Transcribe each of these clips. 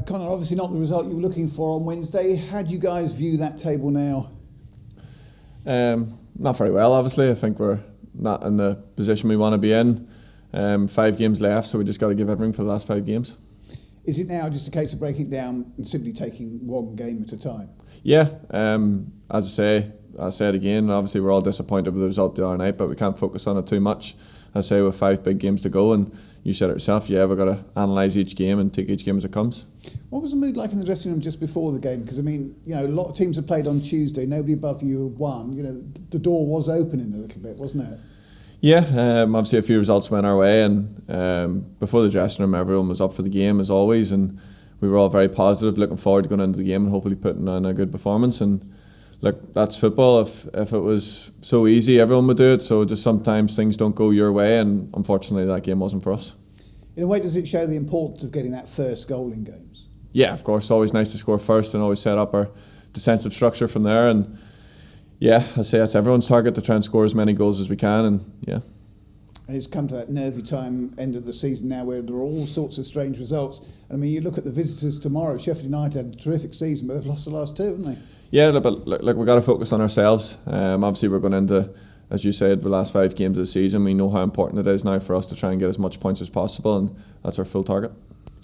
Connor, obviously not the result you were looking for on Wednesday. How do you guys view that table now? Not very well, obviously. I think we're not in the position we want to be in. 5 games left, so we just got to give everything for the last 5 games. Is it now just a case of breaking it down and simply taking one game at a time? Yeah, as I said again, obviously we're all disappointed with the result the other night, but we can't focus on it too much. I say with 5 big games to go, and you said it yourself, we've got to analyse each game and take each game as it comes. What was the mood like in the dressing room just before the game? Because, I mean, a lot of teams have played on Tuesday, nobody above you won. The door was opening a little bit, wasn't it? Yeah, obviously a few results went our way, and before the dressing room everyone was up for the game as always, and we were all very positive, looking forward to going into the game and hopefully putting on a good performance. And look, that's football. If it was so easy, everyone would do it. So just sometimes things don't go your way, and unfortunately that game wasn't for us. In a way, does it show the importance of getting that first goal in games? Yeah, of course. Always nice to score first and always set up our defensive structure from there. And yeah, I say that's everyone's target, to try and score as many goals as we can. And yeah. It's come to that nervy time, end of the season now, where there are all sorts of strange results. I mean, you look at the visitors tomorrow. Sheffield United had a terrific season, but they've lost the last 2, haven't they? Yeah, but we've got to focus on ourselves. Obviously, we're going into, as you said, the last 5 games of the season. We know how important it is now for us to try and get as much points as possible, and that's our full target.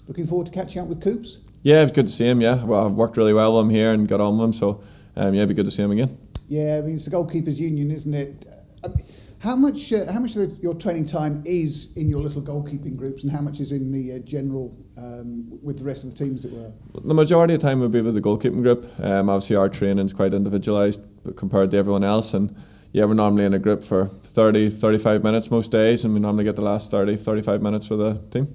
Looking forward to catching up with Coops? Yeah, it's good to see him, yeah. Well, I've worked really well with him here and got on with him, so it'd be good to see him again. Yeah, I mean, it's the Goalkeepers Union, isn't it? How much of your training time is in your little goalkeeping groups, and how much is in the general with the rest of the teams, as it were? The majority of the time would be with the goalkeeping group. Obviously our training's quite individualised compared to everyone else, and yeah, we're normally in a group for 30-35 minutes most days, and we normally get the last 30-35 minutes with the team.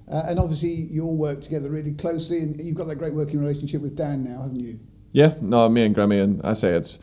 And obviously you all work together really closely, and you've got that great working relationship with Dan now, haven't you? Yeah, no, me and Grimmy, and I say it's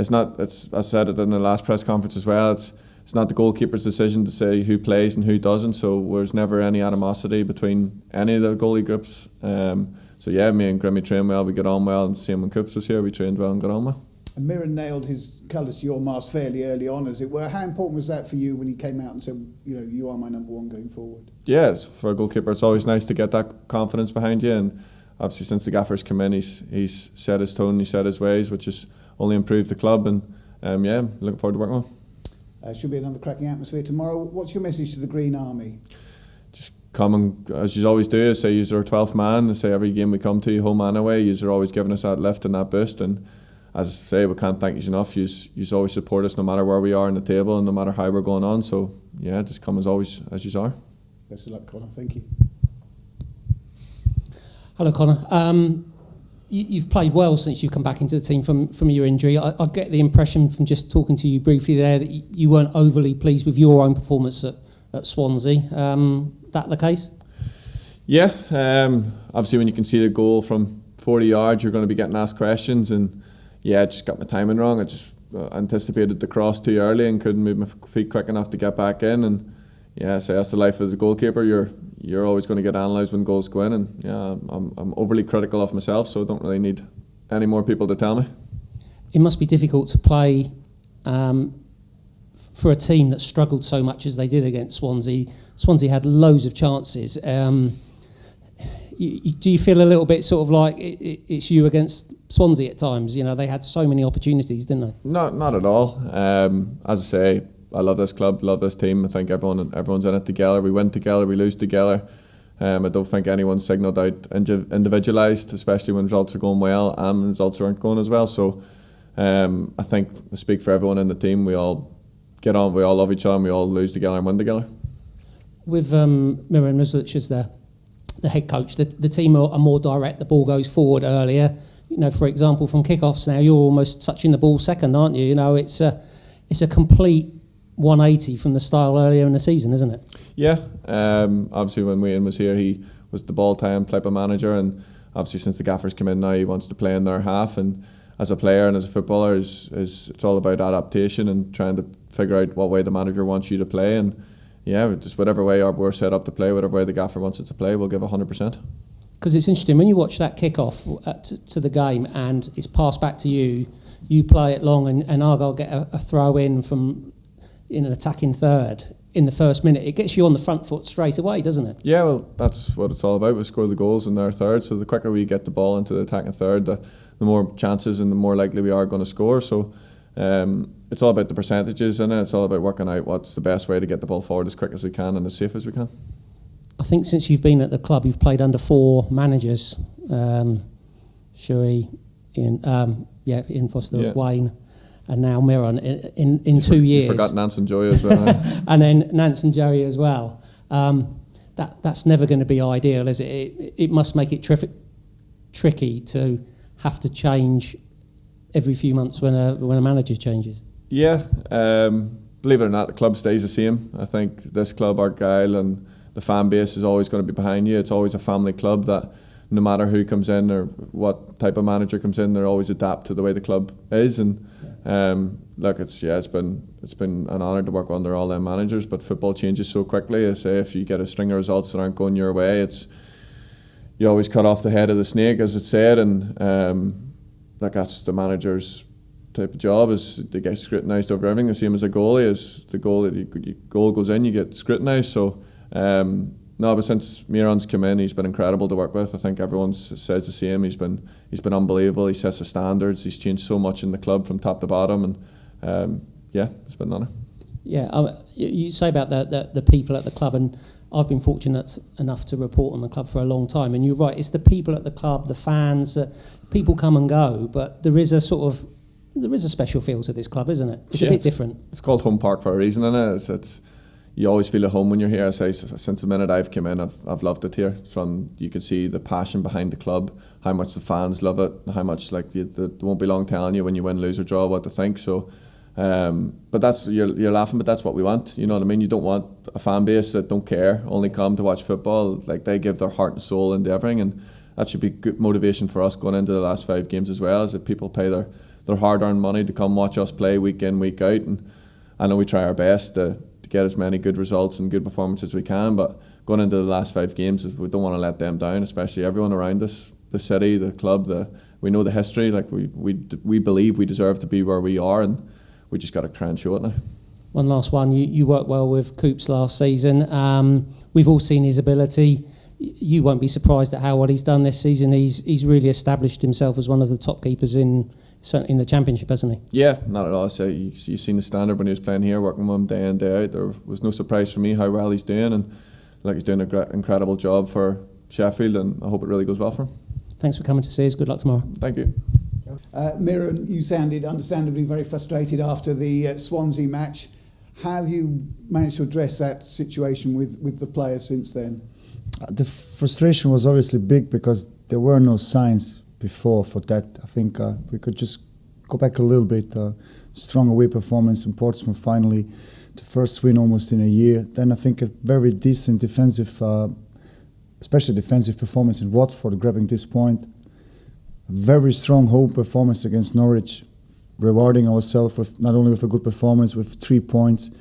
not. I said it in the last press conference as well. It's not the goalkeeper's decision to say who plays and who doesn't. So there's never any animosity between any of the goalie groups. So yeah, me and Grimmy train well. We get on well, and same when Coops was here. We trained well and got on well. And Mirren nailed his colours to your mast fairly early on, as it were. How important was that for you when he came out and said, you are my number one going forward? Yes, for a goalkeeper, it's always nice to get that confidence behind you. And obviously, since the gaffer's come in, he's set his tone, he set his ways, which has only improved the club. And looking forward to working with him. Should be another cracking atmosphere tomorrow. What's your message to the Green Army? Just come and, as you always do, say you're our 12th man. I say every game we come to, home and away, you're always giving us that lift and that boost. And as I say, we can't thank you enough. You always support us no matter where we are on the table and no matter how we're going on. So yeah, just come as always as you are. Best of luck, Connor. Thank you. Hello, Connor. You've played well since you've come back into the team from your injury. I get the impression from just talking to you briefly there that you weren't overly pleased with your own performance at Swansea. That the case? Yeah. Obviously, when you can see the goal from 40 yards, you're going to be getting asked questions. And yeah, I just got my timing wrong. I just anticipated the cross too early and couldn't move my feet quick enough to get back in. And yeah, so that's the life as a goalkeeper. You're always going to get analysed when goals go in, and yeah, I'm overly critical of myself, so I don't really need any more people to tell me. It must be difficult to play for a team that struggled so much as they did against Swansea. Swansea had loads of chances. Do you feel a little bit sort of like it's you against Swansea at times? They had so many opportunities, didn't they? Not at all. As I say, I love this club, love this team. I think everyone's in it together. We win together, we lose together. I don't think anyone's signalled out individualised, especially when results are going well and results aren't going as well. So I think I speak for everyone in the team. We all get on, we all love each other, and we all lose together and win together. With Miran Muslic as the head coach, the team are more direct, the ball goes forward earlier. For example, from kickoffs now, you're almost touching the ball second, aren't you? It's a complete 180 from the style earlier in the season, isn't it? Yeah, obviously when Wayne was here, he was the ball time type of manager, and obviously since the gaffers come in now, he wants to play in their half. And as a player and as a footballer, it's all about adaptation and trying to figure out what way the manager wants you to play. And yeah, just whatever way we're set up to play, whatever way the gaffer wants it to play, we'll give 100%. Because it's interesting when you watch that kick-off to the game and it's passed back to you, you play it long, and Argyle get a throw in from in an attacking third. in the first minute, it gets you on the front foot straight away, doesn't it? Yeah, well, that's what it's all about. We score the goals in their third, so the quicker we get the ball into the attacking third, the more chances and the more likely we are going to score. So it's all about the percentages, and it's all about working out what's the best way to get the ball forward as quick as we can and as safe as we can. I think since you've been at the club, you've played under 4 managers. Shuey, Ian Foster, Wayne, and now Miron in 2 years. You forgot Nance and Joey as well. And then Nance and Joey as well. That's never going to be ideal, is it? It must make it tricky to have to change every few months when a manager changes. Yeah, believe it or not, the club stays the same. I think this club, Argyle, and the fan base is always going to be behind you. It's always a family club that no matter who comes in or what type of manager comes in, they'll always adapt to the way the club is. And look, it's been an honour to work under all them managers. But football changes so quickly. I say if you get a string of results that aren't going your way, you always cut off the head of the snake, as it's said. And that's the manager's type of job, is they get scrutinised over everything. The same as a goalie, is the goal that goal goes in, you get scrutinised. So. No, but since Miron's come in, he's been incredible to work with. I think everyone says the same. He's been unbelievable. He sets the standards. He's changed so much in the club from top to bottom, and it's been an honour. Yeah, you say about the people at the club, and I've been fortunate enough to report on the club for a long time. And you're right, it's the people at the club, the fans. People come and go, but there is a special feel to this club, isn't it? It's a bit different. It's called Home Park for a reason, isn't it? It's you always feel at home when you're here. I say since the minute I've come in, I've loved it here. You can see the passion behind the club, how much the fans love it, how much they won't be long telling you when you win, lose or draw what to think. So, but that's you're laughing, but that's what we want. You know what I mean? You don't want a fan base that don't care, only come to watch football. Like, they give their heart and soul into everything, and that should be good motivation for us going into the last 5 games as well. Is that people pay their hard-earned money to come watch us play week in, week out, and I know we try our best to get as many good results and good performances as we can, but going into the last 5 games, we don't want to let them down, especially everyone around us, the city, the club. We know the history. Like, we believe we deserve to be where we are, and we just got to try and show it now. One last one. You worked well with Coops last season. We've all seen his ability. You won't be surprised at how well he's done this season. He's really established himself as one of the top keepers in the Championship, hasn't he? Yeah, not at all. So you've seen the standard when he was playing here, working with him day in, day out. There was no surprise for me how well he's doing, and he's doing an incredible job for Sheffield, and I hope it really goes well for him. Thanks for coming to see us. Good luck tomorrow. Thank you. Miron, you sounded understandably very frustrated after the Swansea match. How have you managed to address that situation with the players since then? The frustration was obviously big because there were no signs before for that. I think we could just go back a little bit. Strong away performance in Portsmouth, finally, the first win almost in a year. Then I think a very decent defensive, especially defensive performance in Watford, grabbing this point. Very strong home performance against Norwich, rewarding ourselves with not only with a good performance, with 3 points.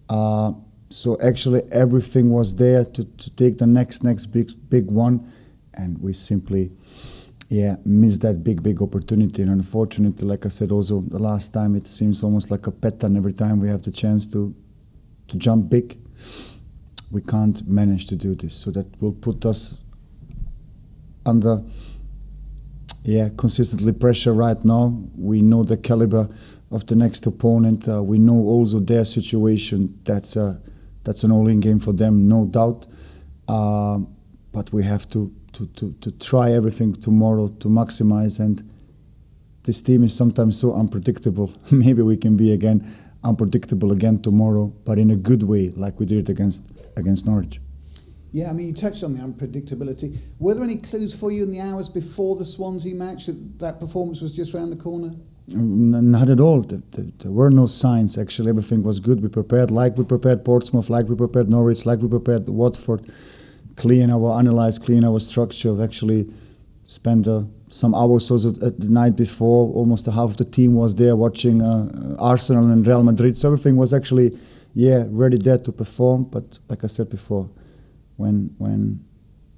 So actually everything was there to take the next big one, and we simply missed that big opportunity. And unfortunately, like I said, also the last time, it seems almost like a pattern. Every time we have the chance to jump big, we can't manage to do this. So that will put us under consistently pressure right now. We know the caliber of the next opponent. We know also their situation. That's an all-in game for them, no doubt. But we have to try everything tomorrow to maximize. And this team is sometimes so unpredictable. Maybe we can be unpredictable again tomorrow, but in a good way, like we did against Norwich. Yeah, I mean, you touched on the unpredictability. Were there any clues for you in the hours before the Swansea match that performance was just round the corner? Not at all. There were no signs. Actually, everything was good. We prepared like we prepared Portsmouth, like we prepared Norwich, like we prepared Watford. Clean our structure. We've actually spent some hours also at the night before. Almost half of the team was there watching Arsenal and Real Madrid. So everything was actually, ready there to perform. But like I said before, when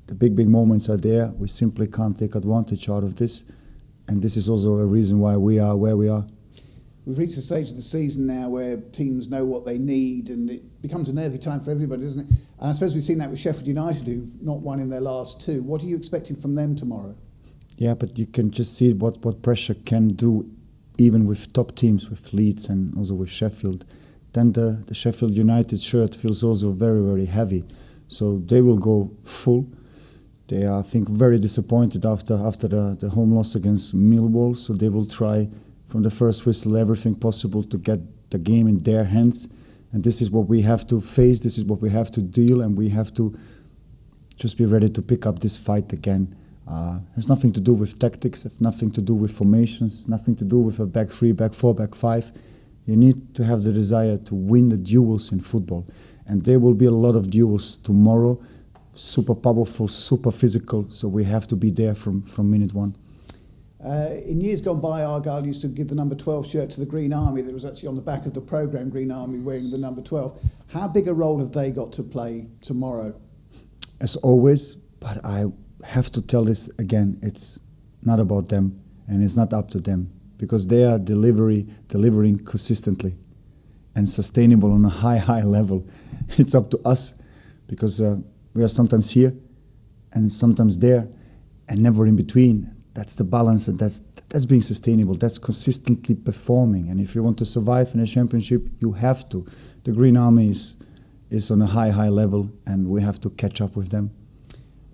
the big moments are there, we simply can't take advantage out of this. And this is also a reason why we are where we are. we've reached a stage of the season now where teams know what they need, and it becomes a nervy time for everybody, doesn't it? And I suppose we've seen that with Sheffield United, who've not won in their last 2. What are you expecting from them tomorrow? Yeah, but you can just see what pressure can do, even with top teams, with Leeds and also with Sheffield. Then the Sheffield United shirt feels also very, very heavy. So they will go full. They are, I think, very disappointed after the home loss against Millwall. So they will try from the first whistle everything possible to get the game in their hands. And this is what we have to face. This is what we have to deal, and we have to just be ready to pick up this fight again. It has nothing to do with tactics. It has nothing to do with formations. Nothing to do with a back 3, back 4, back 5. You need to have the desire to win the duels in football. And there will be a lot of duels tomorrow. Super powerful, super physical. So we have to be there from minute 1. In years gone by, Argyle used to give the number 12 shirt to the Green Army. That was actually on the back of the programme, Green Army wearing the number 12. How big a role have they got to play tomorrow? As always, but I have to tell this again, it's not about them and it's not up to them, because they are delivering consistently and sustainable on a high level. It's up to us, because we are sometimes here and sometimes there and never in between. That's the balance, and that's being sustainable. That's consistently performing. And if you want to survive in a championship, you have to. The Green Army is on a high level, and we have to catch up with them.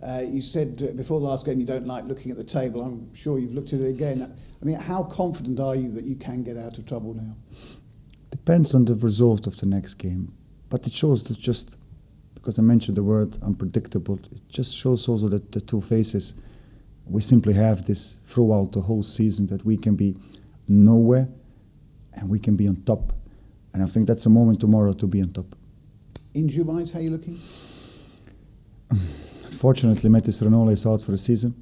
You said before the last game you don't like looking at the table. I'm sure you've looked at it again. I mean, how confident are you that you can get out of trouble now? Depends on the result of the next game. But it shows that, just because I mentioned the word unpredictable, it just shows also that the two faces. We simply have this throughout the whole season, that we can be nowhere and we can be on top. And I think that's a moment tomorrow to be on top. Injury-wise, how are you looking? Unfortunately, Metis Renola is out for the season.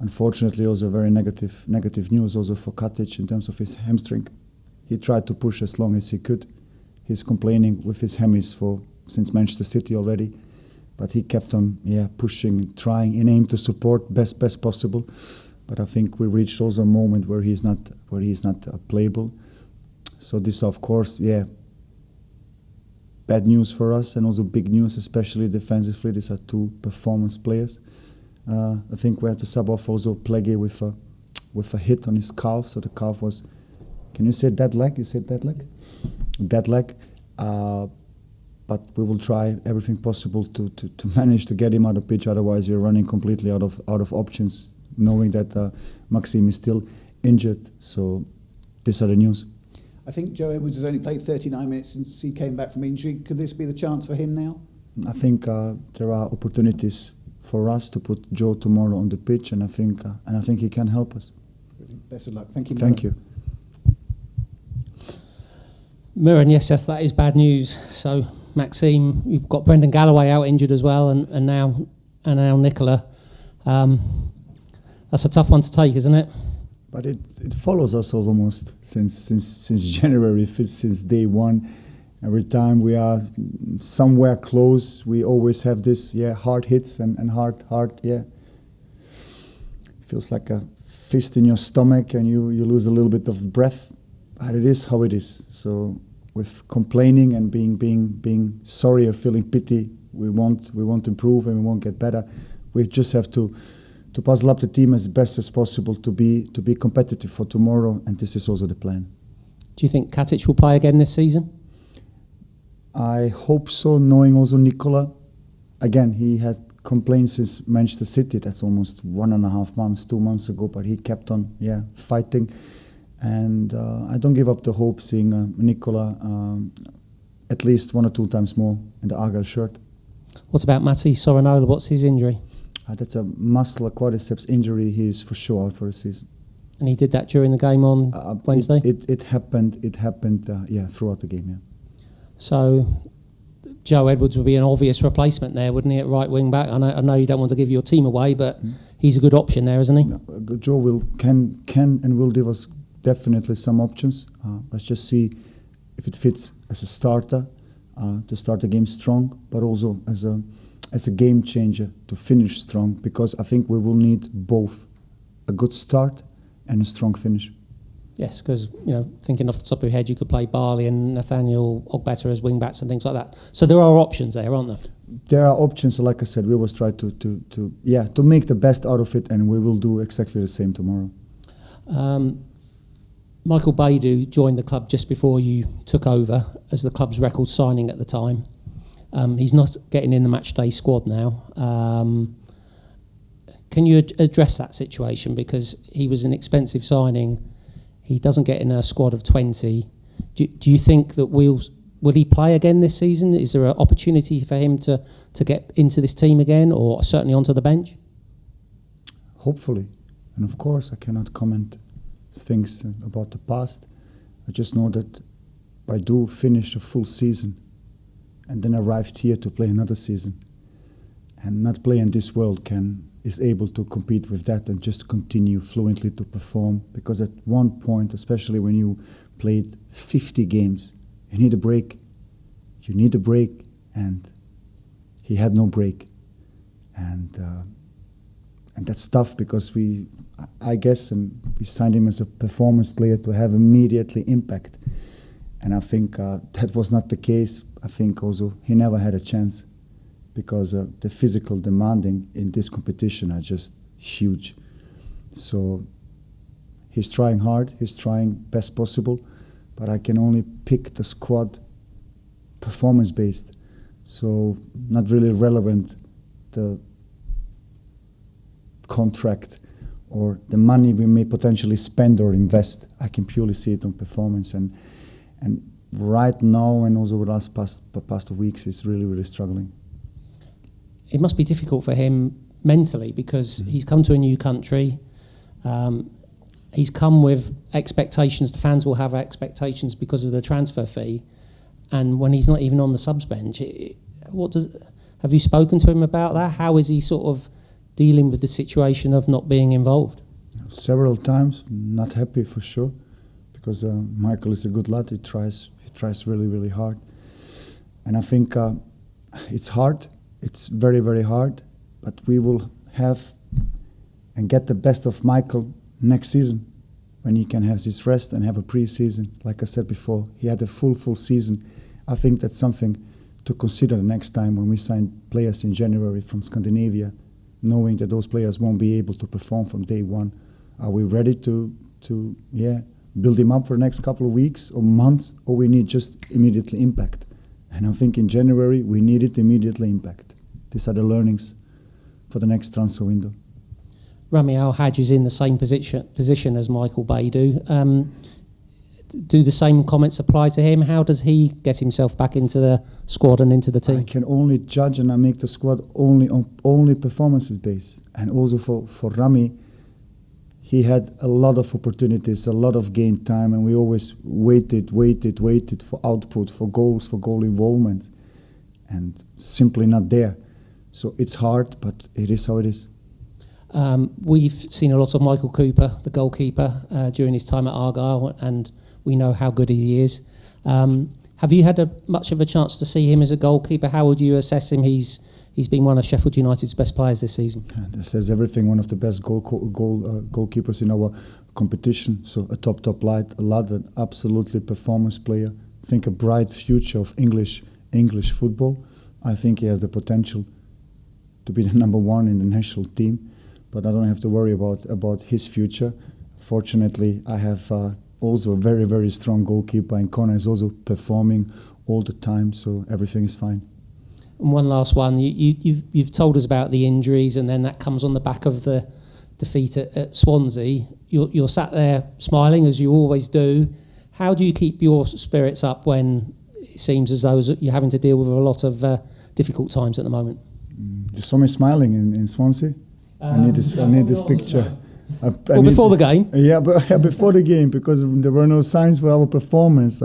Unfortunately, also very negative news also for Katic in terms of his hamstring. He tried to push as long as he could. He's complaining with his hammies since Manchester City already. But he kept on pushing, trying in aim to support best possible. But I think we reached also a moment where he's not playable. So this, of course, bad news for us, and also big news, especially defensively. These are two performance players. I think we had to sub off also Plege with a hit on his calf. So the calf was, can you say dead leg? You said dead leg? Dead leg. But we will try everything possible to manage to get him out of pitch. Otherwise, we're running completely out of options, knowing that Maxime is still injured. So these are the news. I think Joe Edwards has only played 39 minutes since he came back from injury. Could this be the chance for him now? I think there are opportunities for us to put Joe tomorrow on the pitch, and I think he can help us. Brilliant. Best of luck. Thank you. Thank you. Miran, yes, that is bad news. So Maxime, you've got Brendan Galloway out injured as well, and now Nicola. That's a tough one to take, isn't it? But it follows us almost since January, since day one. Every time we are somewhere close, we always have this hard hits and hard feels like a fist in your stomach, and you lose a little bit of breath. But it is how it is. So with complaining and being sorry or feeling pity, we won't improve and we won't get better. We just have to puzzle up the team as best as possible to be competitive for tomorrow, and this is also the plan. Do you think Katic will play again this season? I hope so, knowing also Nicola. Again, he had complaints since Manchester City. That's almost 1.5 months, 2 months ago, but he kept on fighting. And I don't give up the hope seeing Nicola at least 1 or 2 times more in the Argyle shirt. What about Matti Sorinola? What's his injury? That's a muscular quadriceps injury. He's for sure out for the season. And he did that during the game on Wednesday? It happened throughout the game, So Joe Edwards would be an obvious replacement there, wouldn't he, at right wing back? I know you don't want to give your team away, but he's a good option there, isn't he? No, Joe can and will give us definitely some options. Let's just see if it fits as a starter to start the game strong, but also as a game changer to finish strong, because I think we will need both a good start and a strong finish. Yes, because, thinking off the top of your head, you could play Barley and Nathaniel Ogbetter as wing-backs and things like that. So there are options there, aren't there? There are options, like I said, we always try to make the best out of it, and we will do exactly the same tomorrow. Michael Baidoo joined the club just before you took over as the club's record signing at the time. He's not getting in the matchday squad now. Can you address that situation? Because he was an expensive signing. He doesn't get in a squad of 20. Do you think that will he play again this season? Is there an opportunity for him to get into this team again, or certainly onto the bench? Hopefully. And of course, I cannot comment things about the past. I just know that Baidoo finished a full season and then arrived here to play another season. And not play in this world is able to compete with that and just continue fluently to perform. Because at one point, especially when you played 50 games, you need a break. You need a break, and he had no break. And that's tough because I guess we signed him as a performance player to have immediately impact. And I think that was not the case. I think also he never had a chance because the physical demanding in this competition are just huge. So he's trying hard, he's trying best possible, but I can only pick the squad performance-based. So not really relevant the contract or the money we may potentially spend or invest. I can purely see it on performance. And right now, and also with us past weeks, he's really, really struggling. It must be difficult for him mentally because he's come to a new country. He's come with expectations. The fans will have expectations because of the transfer fee. And when he's not even on the subs bench, have you spoken to him about that? How is he sort of dealing with the situation of not being involved? Several times, not happy for sure, because Michael is a good lad. He tries really, really hard. And I think it's hard. It's very, very hard. But we will have and get the best of Michael next season when he can have his rest and have a pre-season. Like I said before, he had a full season. I think that's something to consider next time when we sign players in January from Scandinavia, knowing that those players won't be able to perform from day one. Are we ready to build him up for the next couple of weeks or months, or we need just immediately impact? And I think in January we needed immediately impact. These are the learnings for the next transfer window. Rami Al-Hajj is in the same position as Michael Baidoo. Do the same comments apply to him? How does he get himself back into the squad and into the team? I can only judge and I make the squad only performances based. And also for Rami, he had a lot of opportunities, a lot of game time, and we always waited for output, for goals, for goal involvement, and simply not there. So it's hard, but it is how it is. We've seen a lot of Michael Cooper, the goalkeeper, during his time at Argyle, and we know how good he is. Have you had much of a chance to see him as a goalkeeper? How would you assess him? He's been one of Sheffield United's best players this season. That says everything. One of the best goalkeepers in our competition. So a top lad, an absolutely performance player. I think a bright future of English football. I think he has the potential to be the number one in the national team. But I don't have to worry about his future. Fortunately, I have also a very, very strong goalkeeper, and Connor is also performing all the time, so everything is fine. And one last one. You've told us about the injuries, and then that comes on the back of the defeat at Swansea. You're sat there smiling, as you always do. How do you keep your spirits up when it seems as though you're having to deal with a lot of difficult times at the moment? You saw me smiling in Swansea? I need this picture. Before the game? Yeah, before the game, because there were no signs for our performance.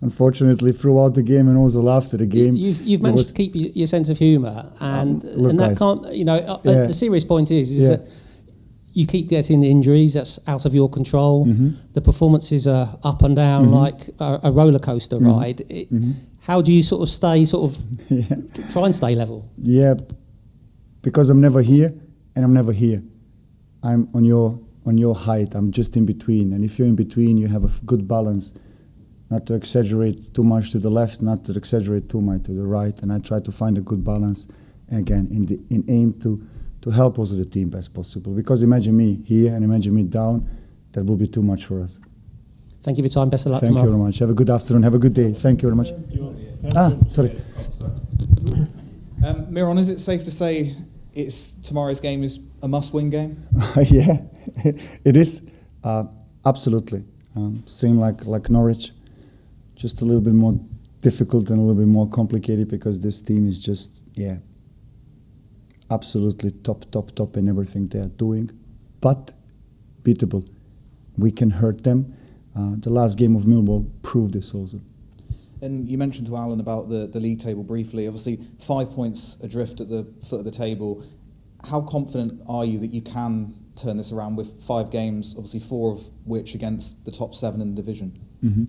Unfortunately, throughout the game and also after the game, you've managed to keep your sense of humour, and that guys, can't. The serious point is that you keep getting injuries. That's out of your control. Mm-hmm. The performances are up and down like a roller coaster ride. How do you sort of try and stay level? Yeah, because I'm never here. And I'm never here. I'm on your on your height. I'm just in between. And if you're in between, you have a good balance. Not to exaggerate too much to the left, not to exaggerate too much to the right. And I try to find a good balance, again, in aim to help also the team best possible. Because imagine me here and imagine me down, that will be too much for us. Thank you for your time. Best of luck Thank tomorrow. you very much. Have a good afternoon. Have a good day. Thank you very much. Sorry. Miron, is it safe to say tomorrow's game is a must-win game? Yeah, it is. Absolutely. Same like Norwich. Just a little bit more difficult and a little bit more complicated because this team is just, absolutely top in everything they are doing. But beatable. We can hurt them. The last game of Millwall proved this also. And you mentioned to Alan about the league table briefly. Obviously, 5 points adrift at the foot of the table. How confident are you that you can turn this around with 5 games, obviously 4 of which against the top 7 in the division? Mm-hmm.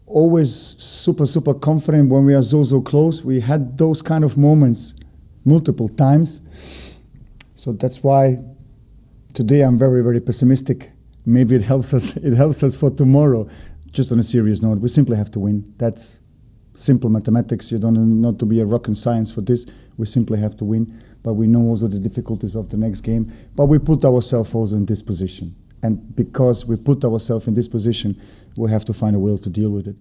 Always super confident when we are so close. We had those kind of moments multiple times. So that's why today I'm very pessimistic. Maybe it helps us for tomorrow. Just on a serious note, we simply have to win. That's simple mathematics. You don't need to be a rocket science for this. We simply have to win. But we know also the difficulties of the next game. But we put ourselves also in this position. And because we put ourselves in this position, we have to find a will to deal with it.